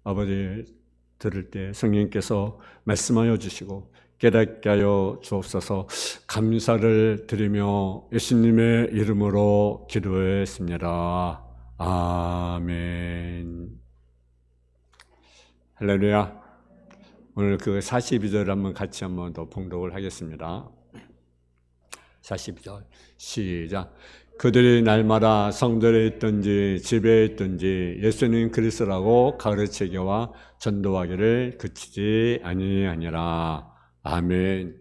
아버지 들을 때 성령께서 말씀하여 주시고 깨닫게 하여 주옵소서. 감사를 드리며 예수님의 이름으로 기도했습니다. 아멘. 할렐루야. 오늘 그 42절 한번 같이 한번 더 봉독을 하겠습니다. 42절 시작. 그들이 날마다 성전에 있든지 집에 있든지 예수님 그리스도라고 가르치기와 전도하기를 그치지 아니하니라. 아멘.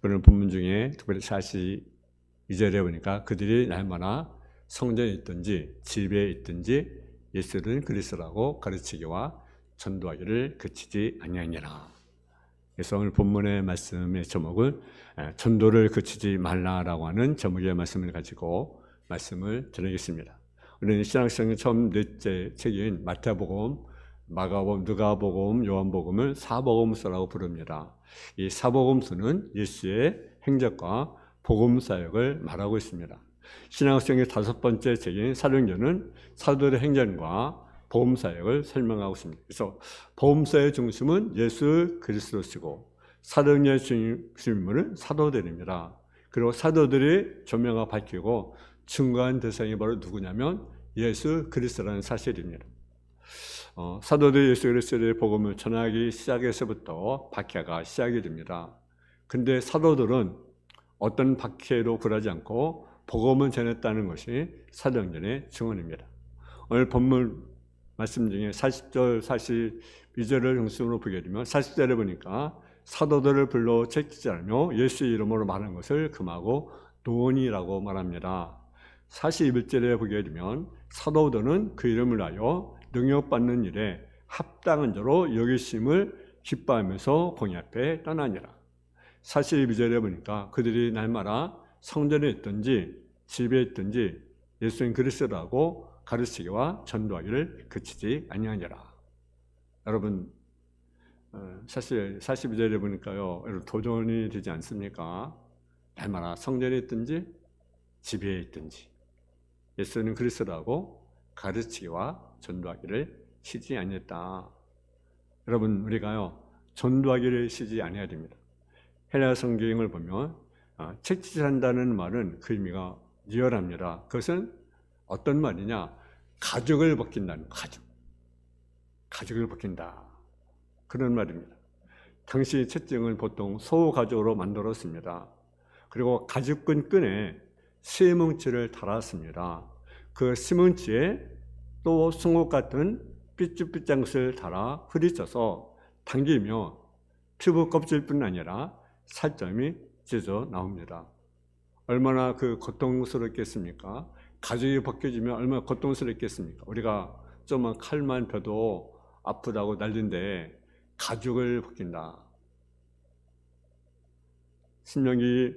오늘 본문 중에 특별히 42절에 보니까 그들이 날마다 성전에 있든지 집에 있든지 예수는 그리스도라고 가르치기와 전도하기를 그치지 아니하니라. 그래서 오늘 본문의 말씀의 제목은 전도를 그치지 말라라고 하는 제목의 말씀을 가지고 말씀을 드리겠습니다. 우리는 신약성경 처음 넷째 책인 마태복음, 마가복음, 누가복음, 요한복음을 사복음서라고 부릅니다. 이 사복음서는 예수의 행적과 복음 사역을 말하고 있습니다. 신약성경의 5번째 책인 사도행전은 사도들의 행전과 복음 사역을 설명하고 있습니다. 그래서 복음 사역의 중심은 예수 그리스도시고 사도행전의 중심은 사도들입니다. 그리고 사도들이 조명가 밝히고 증거한 대상이 바로 누구냐면 예수 그리스도라는 사실입니다. 사도들이 예수 그리스도의 복음을 전하기 시작해서부터 박해가 시작이 됩니다. 근데 사도들은 어떤 박해로 굴하지 않고 복음을 전했다는 것이 사도행전의 증언입니다. 오늘 본문 말씀 중에 40절, 42절을 중심으로 보게 되면 40절에 보니까 사도들을 불러 채찍질하며 예수의 이름으로 말하는 것을 금하고 노원이라고 말합니다. 41절에 보게 되면 사도들은 그 이름을 하여 능력받는 일에 합당한 자로 여기심을 기뻐하면서 공의 앞에 떠나니라. 42절에 보니까 그들이 날마다 성전에 있든지 집에 있든지 예수님 그리스도라고 가르치기와 전도하기를 그치지 아니하니라. 여러분, 사실 42절에 보니까요, 도전이 되지 않습니까? 날마다 성전에 있든지 집에 있든지 예수님 그리스도라고 가르치기와 전도하기를 쉬지 아니했다. 여러분, 우리가요 전도하기를 쉬지 아니해야 됩니다. 헬라 성경을 보면 채찍질한다는 말은 그 의미가 리얼합니다. 그것은 어떤 말이냐? 가죽을 벗긴다는 가죽을 벗긴다. 그런 말입니다. 당시 채찍은 보통 소 가죽으로 만들었습니다. 그리고 가죽끈 끈에 시뭉치를 달았습니다. 그 시뭉치에 또 송곳 같은 삐죽삐죽한 것을 달아 흐리쳐서 당기면 피부 껍질뿐 아니라 살점이 찢어 나옵니다. 얼마나 그 고통스럽겠습니까? 가죽이 벗겨지면 얼마나 고통스럽겠습니까? 우리가 조금만 칼만 펴도 아프다고 난리인데 가죽을 벗긴다. 신명기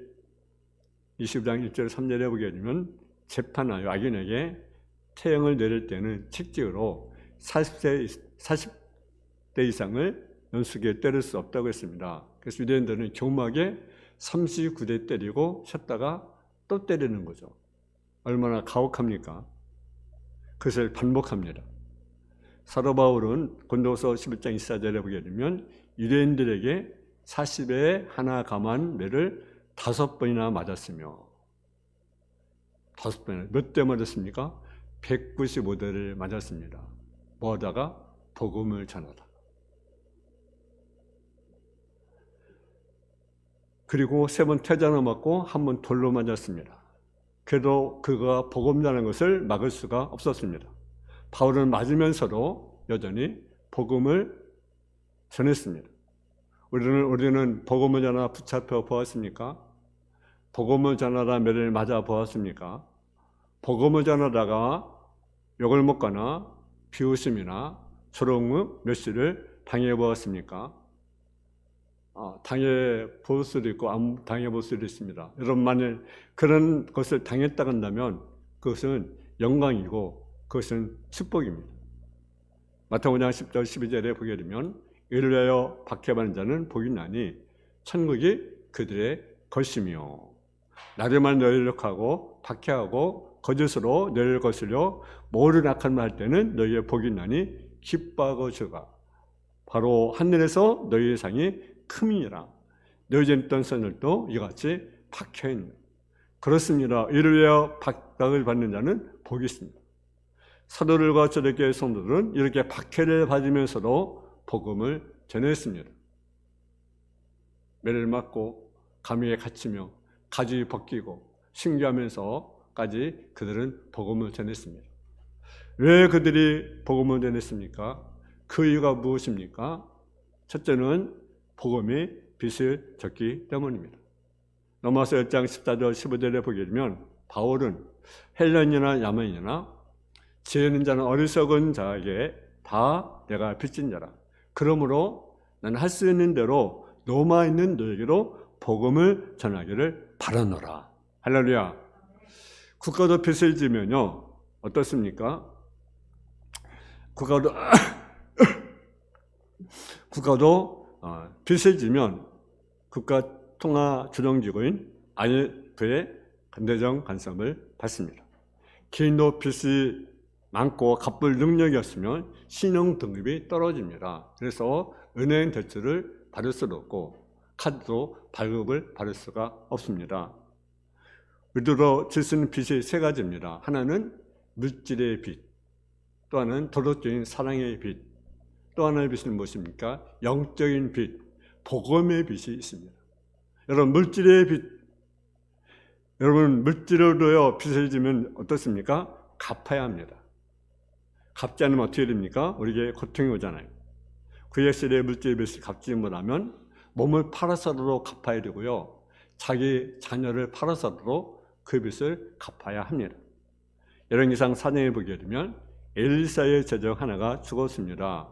20장 1절 3절에 보게 되면 재판하여 악인에게 태형을 내릴 때는 책찍으로 40대 이상을 연속에 때릴 수 없다고 했습니다. 그래서 유대인들은 교묘하게 39대 때리고 쉬었다가 또 때리는 거죠. 얼마나 가혹합니까? 그것을 반복합니다. 사도 바울은 고린도서 11장 24절에 보게 되면 유대인들에게 40에 하나 감한 매를 5번이나 맞았으며 5번이나 몇 대 맞았습니까? 195대를 맞았습니다. 뭐하다가? 복음을 전하다. 그리고 3번 태자로 맞고 1번 돌로 맞았습니다. 그래도 그가 복음 전하는 것을 막을 수가 없었습니다. 바울은 맞으면서도 여전히 복음을 전했습니다. 우리는 복음을 전하 붙잡혀 보았습니까? 복음을 전하다 매를 맞아 보았습니까? 복음을 전하다가 욕을 먹거나 비웃음이나 조롱 멸시를 당해 보았습니까? 당해 볼 수도 있고 안 당해 볼 수도 있습니다. 여러분, 만일 그런 것을 당했다 한다면 그것은 영광이고 그것은 축복입니다. 마태복음 5장 10절 12절에 보게 되면 이를 위하여 박해받는 자는 복이 나니 천국이 그들의 것이며 나름만 노력하고 박해하고 거짓으로 너희를 거스려 모르는 악한 말 할 때는 너희의 복이 나니 기뻐하고 저가 바로 하늘에서 너희의 상이 큼이니라. 너희 전에 있던 선들도 이같이 박해있는. 그렇습니다. 이를 위하여 박박을 받는 자는 복이 있습니다. 사도들과 초대교회 성도들은 이렇게 박해를 받으면서도 복음을 전했습니다. 매를 맞고 감옥에 갇히며 가죽이 벗기고 신기하면서까지 그들은 복음을 전했습니다. 왜 그들이 복음을 전했습니까? 그 이유가 무엇입니까? 첫째는 복음이 빚을 졌기 때문입니다. 로마서 1장 14절 15절에 보게 되면 바울은 헬라인이나 야만인이나 지혜 있는 자는 어리석은 자에게 다 내가 빚진 자라. 그러므로 나는 할 수 있는 대로 로마에 있는 너에게로 복음을 전하기를 바라노라. 할렐루야. 국가도 빚을 지면요 어떻습니까? 국가도 빚을 지면 국가 통화 주동기구인 IMF의 간대적 간섭을 받습니다. 개인도 빚이 많고 갚을 능력이 없으면 신용 등급이 떨어집니다. 그래서 은행 대출을 받을 수도 없고 카드도 발급을 받을 수가 없습니다. 우리로 질 수 있는 빚이 세 가지입니다. 하나는 물질의 빚, 또 하나는 도덕적인 사랑의 빚, 또 하나의 빚은 무엇입니까? 영적인 빚, 복음의 빚이 있습니다. 여러분 물질의 빚, 여러분 물질로요 빚을 지면 어떻습니까? 갚아야 합니다. 갚지 않으면 어떻게 됩니까? 우리에게 고통이 오잖아요. 구약시대의 물질의 빚을 갚지 못하면 몸을 팔아서라도 갚아야 되고요. 자기 자녀를 팔아서라도 그 빚을 갚아야 합니다. 열왕기상 4장에 보게 되면 엘리사의 제적 하나가 죽었습니다.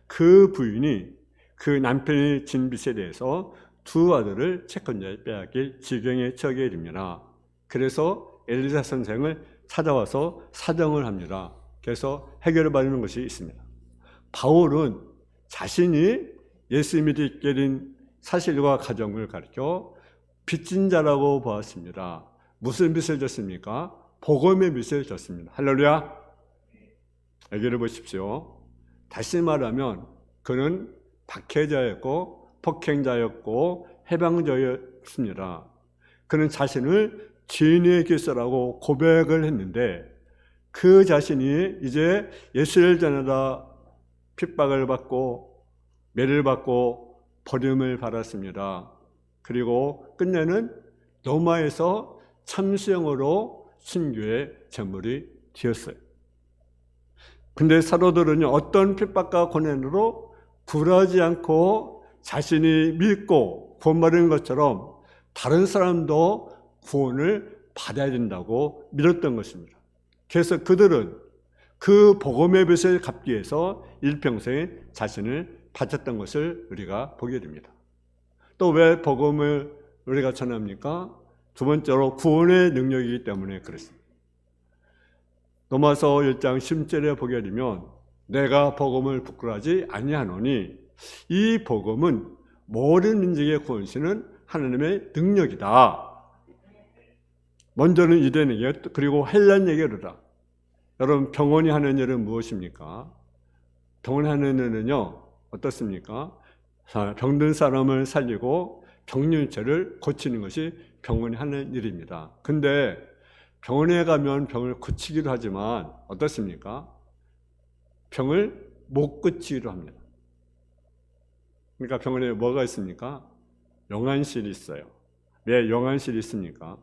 그 부인이 그 남편이 진 빚에 대해서 두 아들을 채권자에 빼앗길 지경에 처하게 됩니다. 그래서 엘리사 선생을 찾아와서 사정을 합니다. 그래서 해결을 받는 것이 있습니다. 바울은 자신이 예수 믿게 된 사실과 가정을 가르쳐 빚진 자라고 보았습니다. 무슨 빚을 졌습니까? 복음의 빚을 졌습니다. 할렐루야. 여기를 보십시오. 다시 말하면 그는 박해자였고 폭행자였고 해방자였습니다. 그는 자신을 죄인의 기사라고 고백을 했는데 그 자신이 이제 예수를 전하다 핍박을 받고 매를 받고 버림을 받았습니다. 그리고 끝내는 로마에서 참수형으로 신교의 제물이 되었어요. 근데 사도들은 어떤 핍박과 고난으로 굴하지 않고 자신이 믿고 구원받은 것처럼 다른 사람도 구원을 받아야 된다고 믿었던 것입니다. 그래서 그들은 그 복음의 빚을 갚기 위해서 일평생 자신을 바쳤던 것을 우리가 보게 됩니다. 또 왜 복음을 우리가 전합니까? 두 번째로 구원의 능력이기 때문에 그렇습니다. 로마서 1장 10절에 보게 되면 내가 복음을 부끄러워하지 아니하노니 이 복음은 모든 민족의 구원시는 하나님의 능력이다. 먼저는 유대인에게 그리고 헬라인에게 이르라. 여러분 병원이 하는 일은 무엇입니까? 병원이 하는 일은요 어떻습니까? 병든 사람을 살리고 병률체를 고치는 것이 병원이 하는 일입니다. 근데 병원에 가면 병을 고치기도 하지만 어떻습니까? 병을 못 고치기도 합니다. 그러니까 병원에 뭐가 있습니까? 영안실이 있어요. 왜 영안실이 있습니까?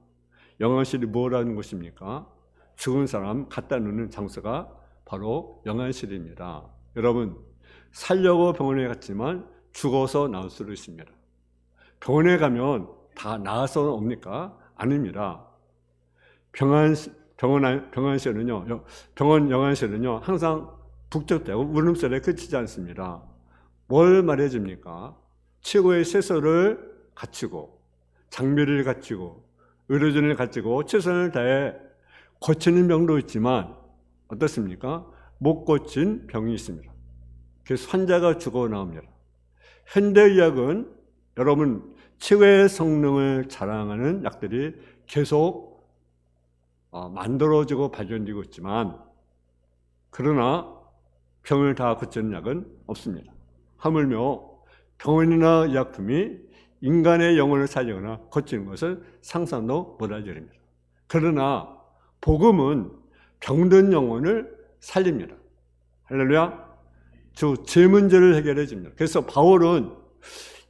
영안실이 뭐라는 것입니까? 죽은 사람 갖다 놓는 장소가 바로 영안실입니다. 여러분 살려고 병원에 갔지만 죽어서 나올 수도 있습니다. 병원에 가면 다 나아서 옵니까? 아닙니다. 병원 영안실은요 항상 북적대고 울음소리에 그치지 않습니다. 뭘 말해줍니까? 최고의 세서를 갖추고 장비를 갖추고 의료진을 갖추고 최선을 다해 고치는 병도 있지만 어떻습니까? 못 고친 병이 있습니다. 그래서 환자가 죽어 나옵니다. 현대의학은 여러분 최고의 성능을 자랑하는 약들이 계속 만들어지고 발전되고 있지만 그러나 병을 다 고치는 약은 없습니다. 하물며 병원이나 의약품이 인간의 영혼을 살리거나 고치는 것은 상상도 못할 일입니다. 그러나 복음은 병든 영혼을 살립니다. 할렐루야. 제 문제를 해결해 줍니다. 그래서 바울은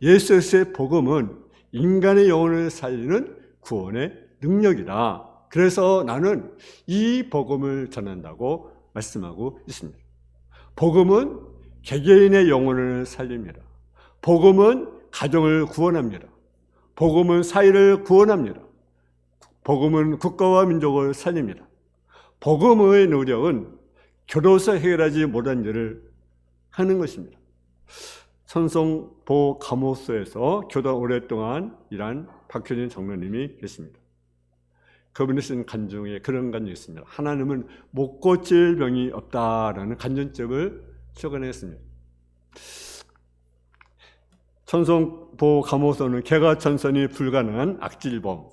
예수의 복음은 인간의 영혼을 살리는 구원의 능력이다. 그래서 나는 이 복음을 전한다고 말씀하고 있습니다. 복음은 개개인의 영혼을 살립니다. 복음은 가정을 구원합니다. 복음은 사회를 구원합니다. 복음은 국가와 민족을 살립니다. 복음의 노력은 교도소 해결하지 못한 일을 하는 것입니다. 천성보 감옥소에서 교도 오랫동안 일한 박효진 장로님이 계십니다. 그분이 쓴 간 중에 그런 간증이 있습니다. 하나님은 못 고칠 병이 없다라는 간증집을 출간했습니다. 천성보 감옥소는 개가천선이 불가능한 악질범,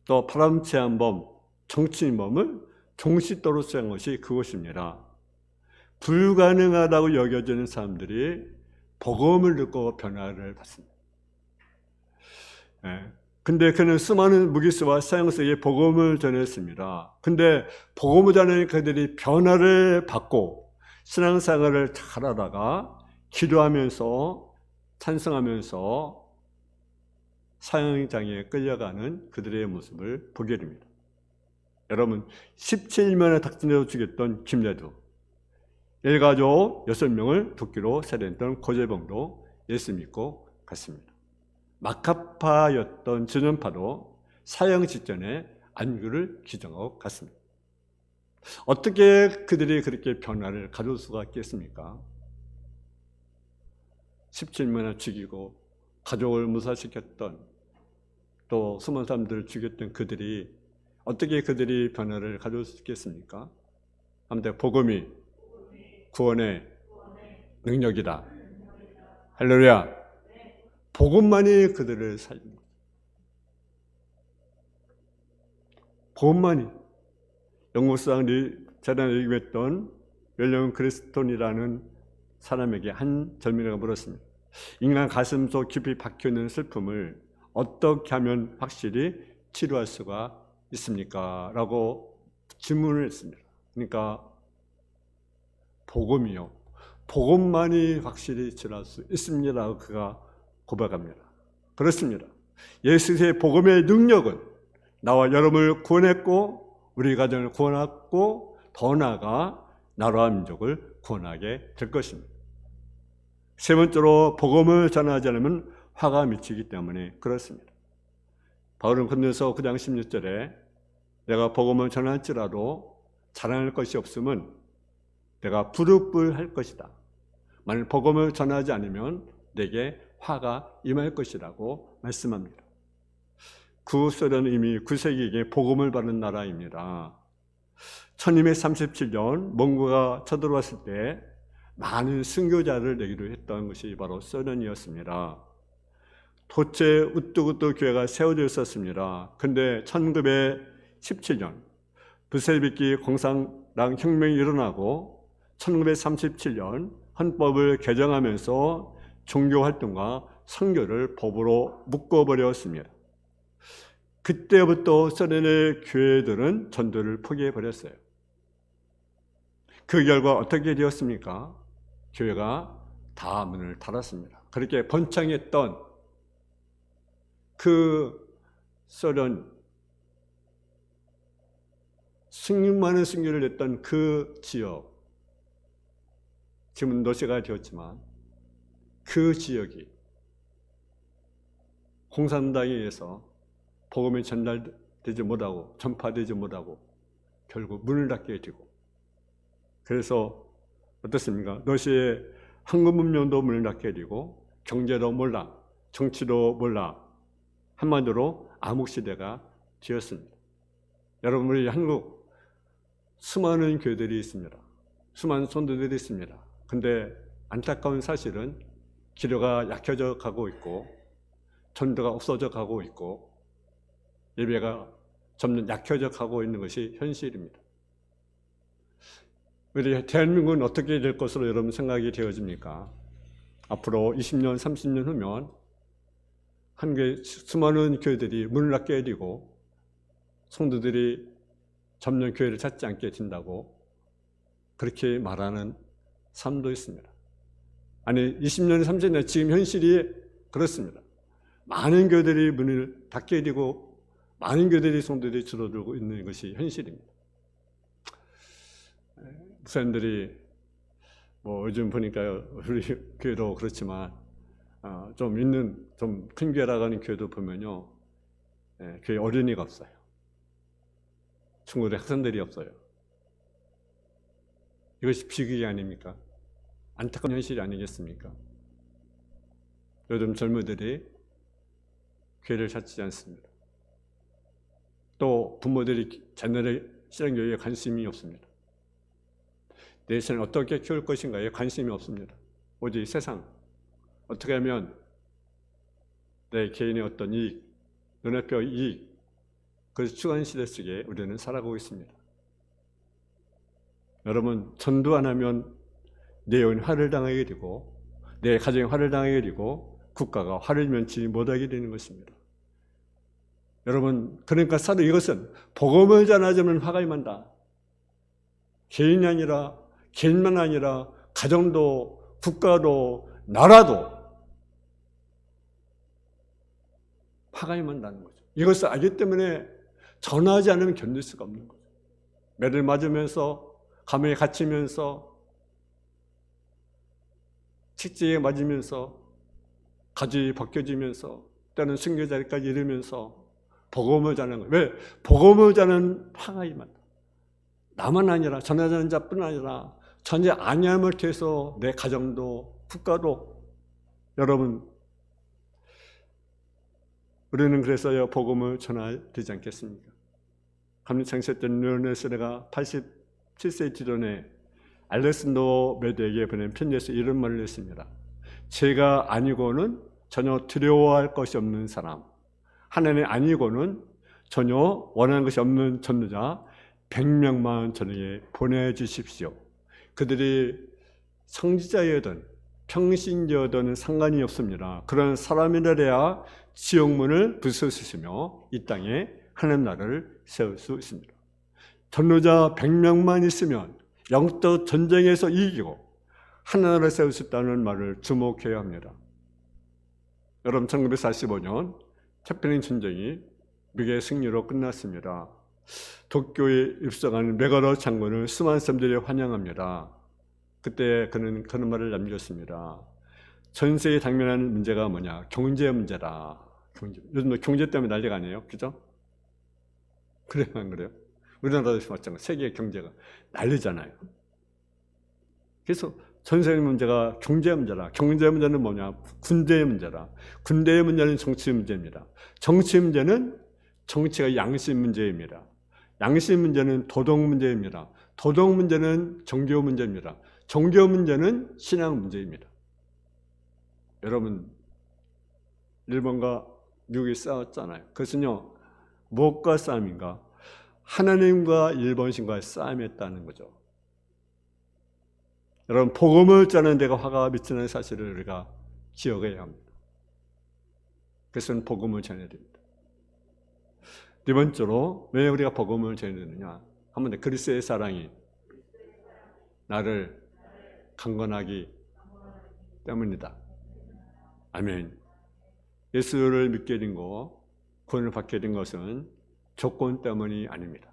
또 파람치한범, 정치인범을 종시도로 수행한 것이 그것입니다. 불가능하다고 여겨지는 사람들이 복음을 듣고 변화를 받습니다. 근데 그는 수많은 무기수와 사형수에게 복음을 전했습니다. 근데 복음을 전하는 그들이 변화를 받고 신앙생활을 잘하다가 기도하면서 찬성하면서 사형장에 끌려가는 그들의 모습을 보게 됩니다. 여러분, 17년에 닥치려 죽였던 김여두, 일가족 6명을 도끼로 살해했던 고재봉도 예수 믿고 갔습니다. 마카파였던 전염파도 사형 직전에 안구를 기증하고 갔습니다. 어떻게 그들이 그렇게 변화를 가져올 수가 있겠습니까? 17명이나 죽이고 가족을 무사시켰던, 또 수많은 사람들을 죽였던 그들이 어떻게 그들이 변화를 가져올 수 있겠습니까? 아무튼 복음이 구원의 능력이다. 할렐루야. 복음만이 그들을 살립니다. 복음만이. 영국사상 재단에 얘기했던 윌리엄 크리스톤이라는 사람에게 한 젊은이가 물었습니다. 인간 가슴 속 깊이 박혀있는 슬픔을 어떻게 하면 확실히 치료할 수가 있습니까? 라고 질문을 했습니다. 그러니까 복음이요. 복음만이 확실히 치료할 수 있습니다. 그가 고백합니다. 그렇습니다. 예수의 복음의 능력은 나와 여러분을 구원했고 우리 가정을 구원했고 더 나아가 나라와 민족을 구원하게 될 것입니다. 세 번째로 복음을 전하지 않으면 화가 미치기 때문에 그렇습니다. 바울은 고린도서 9장 16절에 내가 복음을 전할지라도 자랑할 것이 없으면 내가 부득불할 것이다. 만일 복음을 전하지 않으면 내게 화가 임할 것이라고 말씀합니다. 구소련은 이미 9세기에 복음을 받은 나라입니다. 1237년 몽고가 쳐들어왔을 때 많은 순교자를 내기로 했던 것이 바로 소련이었습니다. 도체 우뚜구뚜 교회가 세워져 있었습니다. 그런데 1917년 부세비키 공산당 혁명이 일어나고 1937년 헌법을 개정하면서 종교활동과 선교를 법으로 묶어버렸습니다. 그때부터 소련의 교회들은 전도를 포기해버렸어요. 그 결과 어떻게 되었습니까? 교회가 다 문을 닫았습니다. 그렇게 번창했던 그 소련, 많은 순교를 했던 그 지역, 지금은 노시가 되었지만 그 지역이 공산당에 의해서 복음이 전달되지 못하고 전파되지 못하고 결국 문을 닫게 되고, 그래서 어떻습니까? 노시의 황금 문명도 문을 닫게 되고 경제도 몰라, 정치도 몰라, 한마디로 암흑시대가 되었습니다. 여러분, 우리 한국 수많은 교회들이 있습니다. 수많은 성도들이 있습니다. 근데 안타까운 사실은 기도가 약해져 가고 있고 전도가 없어져 가고 있고 예배가 점점 약해져 가고 있는 것이 현실입니다. 우리 대한민국은 어떻게 될 것으로 여러분 생각이 되어집니까? 앞으로 20년, 30년 후면 한국의 수많은 교회들이 문을 닫게 되고 성도들이 점점 교회를 찾지 않게 된다고 그렇게 말하는 사람도 있습니다. 아니 20년, 30년 지금 현실이 그렇습니다. 많은 교회들이 문을 닫게 되고 많은 교회들이 성도들이 줄어들고 있는 것이 현실입니다. 목사님들이 요즘 보니까요 우리 교회도 그렇지만 좀 큰 교회라고 하는 교회도 보면요 교회 어린이가 없어요. 친구들 학생들이 없어요. 이것이 비극이 아닙니까? 안타까운 현실이 아니겠습니까? 요즘 젊은이들이 교회를 찾지 않습니다. 또 부모들이 자녀의 신앙교회에 관심이 없습니다. 내 신을 어떻게 키울 것인가에 관심이 없습니다. 오직 세상, 어떻게 하면 내 개인의 어떤 이익, 눈앞의 이익, 그 추한 시대 속에 우리는 살아가고 있습니다. 여러분, 전도 안 하면 내 영혼이 화를 당하게 되고 내 가정이 화를 당하게 되고 국가가 화를 면치 못하게 되는 것입니다. 여러분, 그러니까 이것은 복음을 전하자면 화가 임한다. 개인만 아니라 가정도 국가도 나라도 화가 임한다는 거죠. 이것을 알기 때문에 전하지 않으면 견딜 수가 없는 거죠. 매를 맞으면서 감에 갇히면서 책지에 맞으면서 가지 벗겨지면서 때는 순교자리까지 이르면서 복음을 전하는 거예요. 왜? 복음을 전하는 화가 임한다. 나만 아니라 전하자는 자뿐 아니라 전혀 아니함을 통해서 내 가정도 국가도 여러분 우리는 그래서요 복음을 전해야 되지 않겠습니까? 감리창시했던 르네스레가 87세 기전에 알렉산더 메드에게 보낸 편지에서 이런 말을 했습니다. 제가 아니고는 전혀 두려워할 것이 없는 사람, 하나님 아니고는 전혀 원하는 것이 없는 전도자 100명만 저에게 보내주십시오. 그들이 성지자여든 평신자여든 상관이 없습니다. 그런 사람이라야 지옥문을 부서주시며 이 땅에 하나님 나라를 세울 수 있습니다. 전도자 100명만 있으면 영적 전쟁에서 이기고 하나나라를 세울 수 있다는 말을 주목해야 합니다. 여러분 1945년 태평양 전쟁이 미국의 승리로 끝났습니다. 도쿄에 입성한 메가로 장군을 수많은 사람들이 환영합니다. 그때 그는 그런 말을 남겼습니다. 전 세계에 당면한 문제가 뭐냐? 경제 문제다. 요즘 경제 때문에 난리가 아니에요, 그죠? 그래요, 안 그래요? 우리나라도 마찬가지로 세계 경제가 난리잖아요. 그래서 전 세계 문제가 경제 문제라. 경제 문제는 뭐냐? 군대의 문제라. 군대의 문제는 정치 문제입니다. 정치 문제는 정치가 양심 문제입니다. 양심 문제는 도덕 문제입니다. 도덕 문제는 종교 문제입니다. 종교 문제는 신앙 문제입니다. 여러분, 일본과 미국이 싸웠잖아요. 그것은요, 무엇과 싸움인가? 하나님과 일본신과의 싸움이었다는 거죠. 여러분, 복음을 전하는 데가 화가 미치는 사실을 우리가 기억해야 합니다. 그것은 복음을 전해야 됩니다. 네 번째로 왜 우리가 복음을 전해야 되느냐? 한번 그리스도의 사랑이 나를 강건하기 때문이다. 아멘. 예수를 믿게 된 것, 구원을 받게 된 것은 조건 때문이 아닙니다.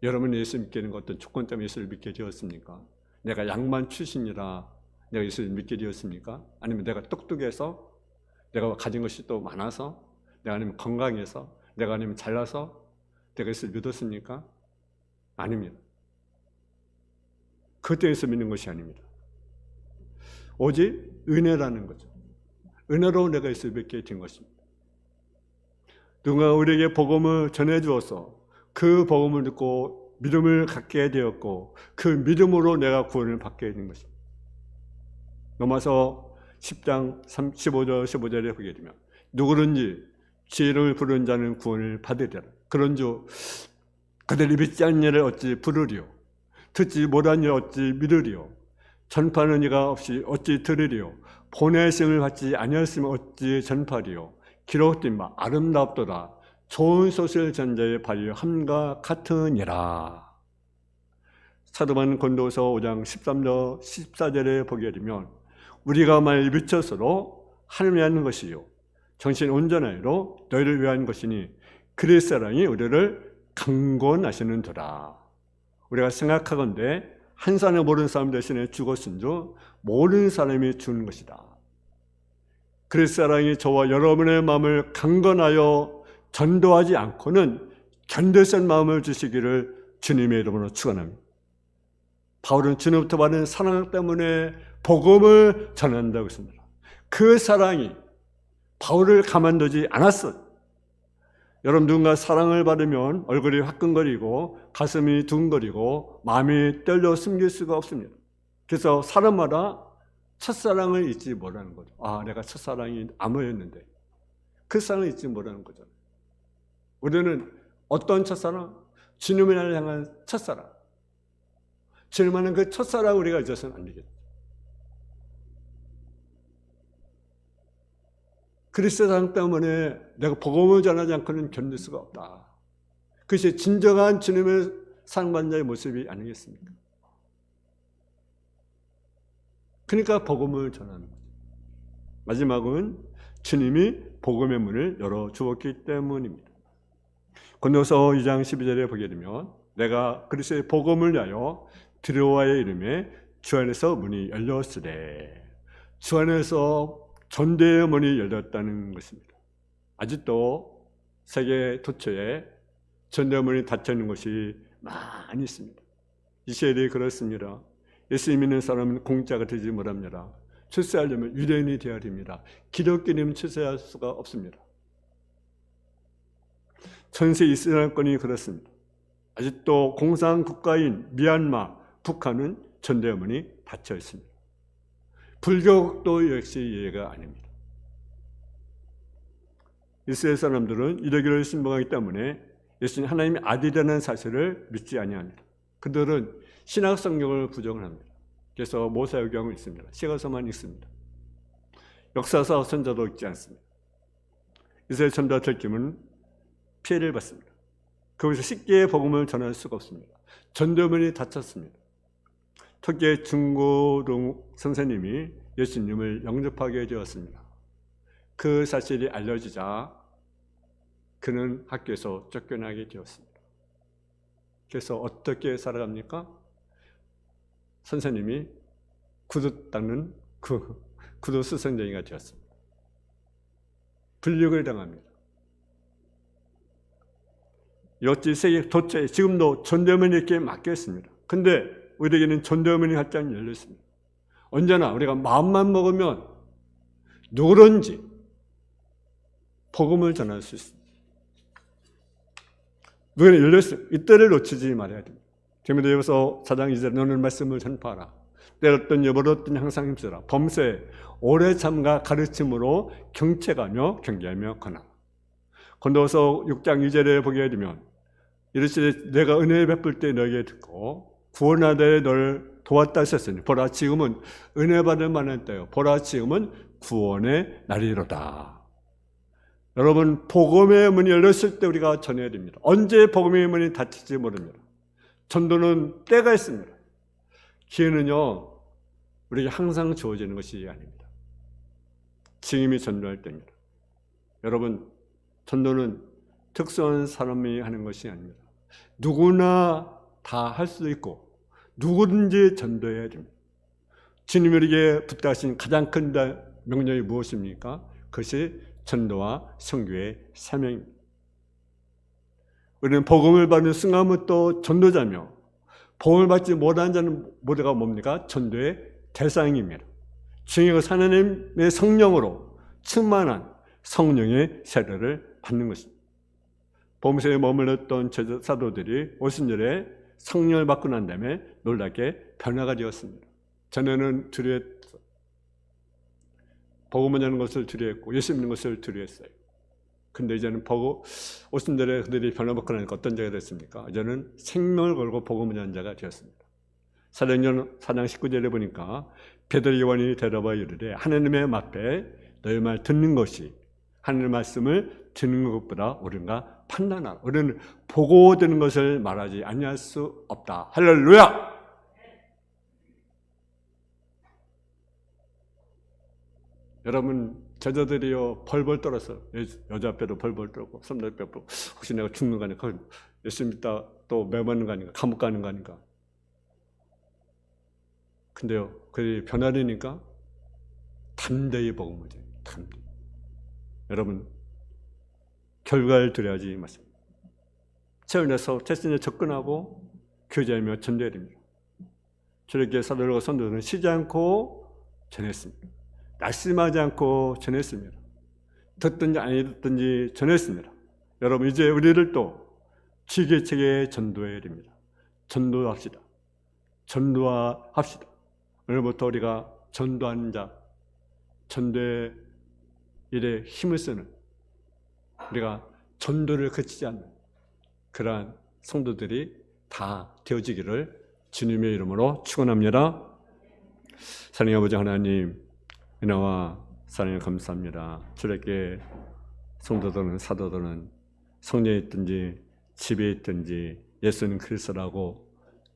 여러분이 예수 믿게 된 것 어떤 조건 때문에 예수를 믿게 되었습니까? 내가 양만 출신이라 내가 예수를 믿게 되었습니까? 아니면 내가 똑똑해서 내가 가진 것이 또 많아서 내가 아니면 건강해서 내가 아니면 잘나서 내가 예수를 믿었습니까? 아닙니다. 그것 때문에 예수 믿는 것이 아닙니다. 오직 은혜라는 거죠. 은혜로 내가 예수를 믿게 된 것입니다. 누군가 우리에게 복음을 전해주어서 그 복음을 듣고 믿음을 갖게 되었고 그 믿음으로 내가 구원을 받게 된 것입니다. 로마서 10장 15절에 보게 되면 누구든지 지혜를 부르는 자는 구원을 받으리라. 그런즉 그들이 믿지 않는 일을 어찌 부르리요. 듣지 못하니 어찌 믿으리요. 전파하는 이가 없이 어찌 들으리요. 보내심을 받지 아니었으면 어찌 전파리요. 기록된 바 아름답도다. 좋은 소식을 전자의 발이 함과 같으니라. 사도반 고린도서 5장 13절 14절에 보게 되면 우리가 만일 미쳐서도 하나님을 위한 것이요 정신 온전하여로 너희를 위한 것이니 그리스도의 사랑이 우리를 강권하시는도다. 우리가 생각하건대 한 사람이 모르는 사람 대신에 죽었은 줄 모르는 사람이 죽는 것이다. 그리스도의 사랑이 저와 여러분의 마음을 강건하여 전도하지 않고는 견딜 수 없는 마음을 주시기를 주님의 이름으로 축원합니다. 바울은 주님부터 받은 사랑 때문에 복음을 전한다고 했습니다. 그 사랑이 바울을 가만두지 않았어요. 여러분 누군가 사랑을 받으면 얼굴이 화끈거리고 가슴이 두근거리고 마음이 떨려 숨길 수가 없습니다. 그래서 사람마다 첫사랑을 잊지 못하는 거죠. 아, 내가 첫사랑이 아무였는데 그 사랑을 잊지 못하는 거죠. 우리는 어떤 첫사랑? 주님을 향한 첫사랑. 주님하는 그 첫사랑을 우리가 잊어서는 안 되겠죠. 그리스도 사랑 때문에 내가 복음을 전하지 않고는 견딜 수가 없다. 그것이 진정한 주님의 사랑받는 자의 모습이 아니겠습니까? 그러니까 복음을 전하는 거죠. 마지막은 주님이 복음의 문을 열어주었기 때문입니다. 고린도서 2장 12절에 보게 되면 내가 그리스도의 복음을 위하여 드로아의 이름에 주 안에서 문이 열렸으되 주 안에서 전도의 문이 열렸다는 것입니다. 아직도 세계 도처에 전도의 문이 닫혀 있는 곳이 많이 있습니다. 이 시대에 그렇습니다. 예수 믿는 사람은 공짜가 되지 못합니다. 출세하려면 유대인이 되어야 됩니다. 기독교인은 출세할 수가 없습니다. 전세 이스라엘권이 그렇습니다. 아직도 공산국가인 미얀마, 북한은 전도의 문이 닫혀 있습니다. 불교도 역시 예외가 아닙니다. 이스라엘 사람들은 이러기를 신봉하기 때문에 예수님 하나님의 아들이라는 사실을 믿지 아니합니다. 그들은 신약 성경을 부정을 합니다. 그래서 모세오경은 있습니다. 시가서만 있습니다. 역사서 선자도 읽지 않습니다. 이스라엘 선자 들킴은 피해를 받습니다. 거기서 쉽게 복음을 전할 수가 없습니다. 전도문이 닫혔습니다. 특히 중고등 선생님이 예수님을 영접하게 되었습니다. 그 사실이 알려지자 그는 학교에서 쫓겨나게 되었습니다. 그래서 어떻게 살아갑니까? 선생님이 구두 닦는 구두 수선쟁이가 되었습니다. 불육을 당합니다. 여치 세계 도처에 지금도 전도문이 이렇게 막혀 있습니다. 근데 우리에게는 전도문이 활짝 열려 있습니다. 언제나 우리가 마음만 먹으면 누구든지 복음을 전할 수 있습니다. 누구나 열려 있습니다. 이때를 놓치지 말아야 됩니다. 디모데후서 4장 2절에 너는 말씀을 전파하라. 때렸든 여버렸든 항상 힘쓰라. 범세 오래 참가 가르침으로 경책하며 경계하며 권하라. 고린도서 6장 2절에 보게 되면 이르시되 내가 은혜 베풀 때 너에게 듣고 구원하되 너를 도왔다 하셨으니 보라 지금은 은혜 받을 만한 때요 보라 지금은 구원의 날이로다. 여러분 복음의 문이 열렸을 때 우리가 전해야 됩니다. 언제 복음의 문이 닫힐지 모릅니다. 전도는 때가 있습니다. 기회는요 우리에게 항상 주어지는 것이 아닙니다. 지금이 전도할 때입니다. 여러분 전도는 특수한 사람이 하는 것이 아닙니다. 누구나 다 할 수 있고 누구든지 전도해야 됩니다. 주님이 우리에게 부탁하신 가장 큰 명령이 무엇입니까? 그것이 전도와 선교의 사명입니다. 우리는 복음을 받는 순간부터 전도자며 복음을 받지 못한 자는 모두가 뭡니까? 전도의 대상입니다. 주님의 하나님의 성령으로 충만한 성령의 세례를 받는 것입니다. 범세에 머물렀던 사도들이 오순절에 성령을 받고 난 다음에 놀랍게 변화가 되었습니다. 전에는 두려웠어요. 복음을 전하는 것을 두려웠고 예수 믿는 것을 두려웠어요. 근데 이제는 오순절에 그들이 변화받고 나니까 어떤 자가 됐습니까? 이제는 생명을 걸고 복음을 전하는 자가 되었습니다. 사도행전 4장 19절에 보니까 베드로 요한이 대답하여 이르되 하나님의 앞에 너희 말 듣는 것이 하나님의 말씀을 듣는 것보다 옳은가 판단하라. 우리는 보고 듣는 것을 말하지 아니할 수 없다. 할렐루야. 여러분 제자들이요 벌벌 떨었어. 여자 앞에도 벌벌 떨고 손들 앞에 혹시 내가 죽는 거 아닌가, 예수님 있다 또 매맞는 거 아닌가, 감옥 가는 거 아닌가. 근데요 그들이 변화되니까 담대히 복음을 전해요. 담대히. 여러분 결과를 드려야지 맞습니다. 세운에서 테스트에 접근하고 교제하며 전도해야 됩니다. 저렇게 사도들과 선도들은 쉬지 않고 전했습니다. 낙심하지 않고 전했습니다. 듣든지 아니 듣든지 전했습니다. 여러분 이제 우리들도 지게차게 전도해야 됩니다. 전도합시다. 전도합시다. 오늘부터 우리가 전도하는 자, 전도의 일에 힘을 쓰는, 우리가 전도를 그치지 않는 그러한 성도들이 다 되어지기를 주님의 이름으로 축원합니다. 사랑의 아버지 하나님, 은혜와 사랑에 감사합니다. 저렇게 성도들은 사도들은 성전에 있든지 집에 있든지 예수는 그리스도라고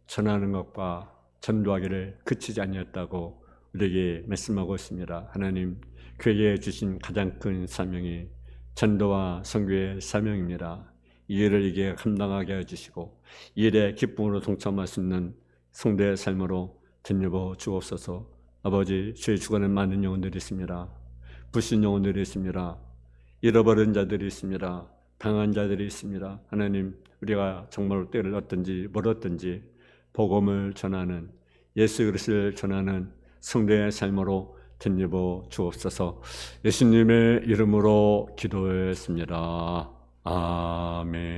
전하는 것과 전도하기를 그치지 아니했다고 우리에게 말씀하고 있습니다. 하나님, 교회에 주신 가장 큰 사명이 전도와 선교의 사명입니다. 이 일을 이게 감당하게 해주시고 이 일에 기쁨으로 동참할 수 있는 성도의 삶으로 전여보 주옵소서. 아버지, 주의 주관에 많은 영혼들이 있습니다. 불신 영혼들이 있습니다. 잃어버린 자들이 있습니다. 당한 자들이 있습니다. 하나님, 우리가 정말 때를 얻든지 멀었든지 복음을 전하는, 예수 그리스도를 전하는 성도의 삶으로 전여보 주옵소서. 예수님의 이름으로 기도했습니다. 아멘.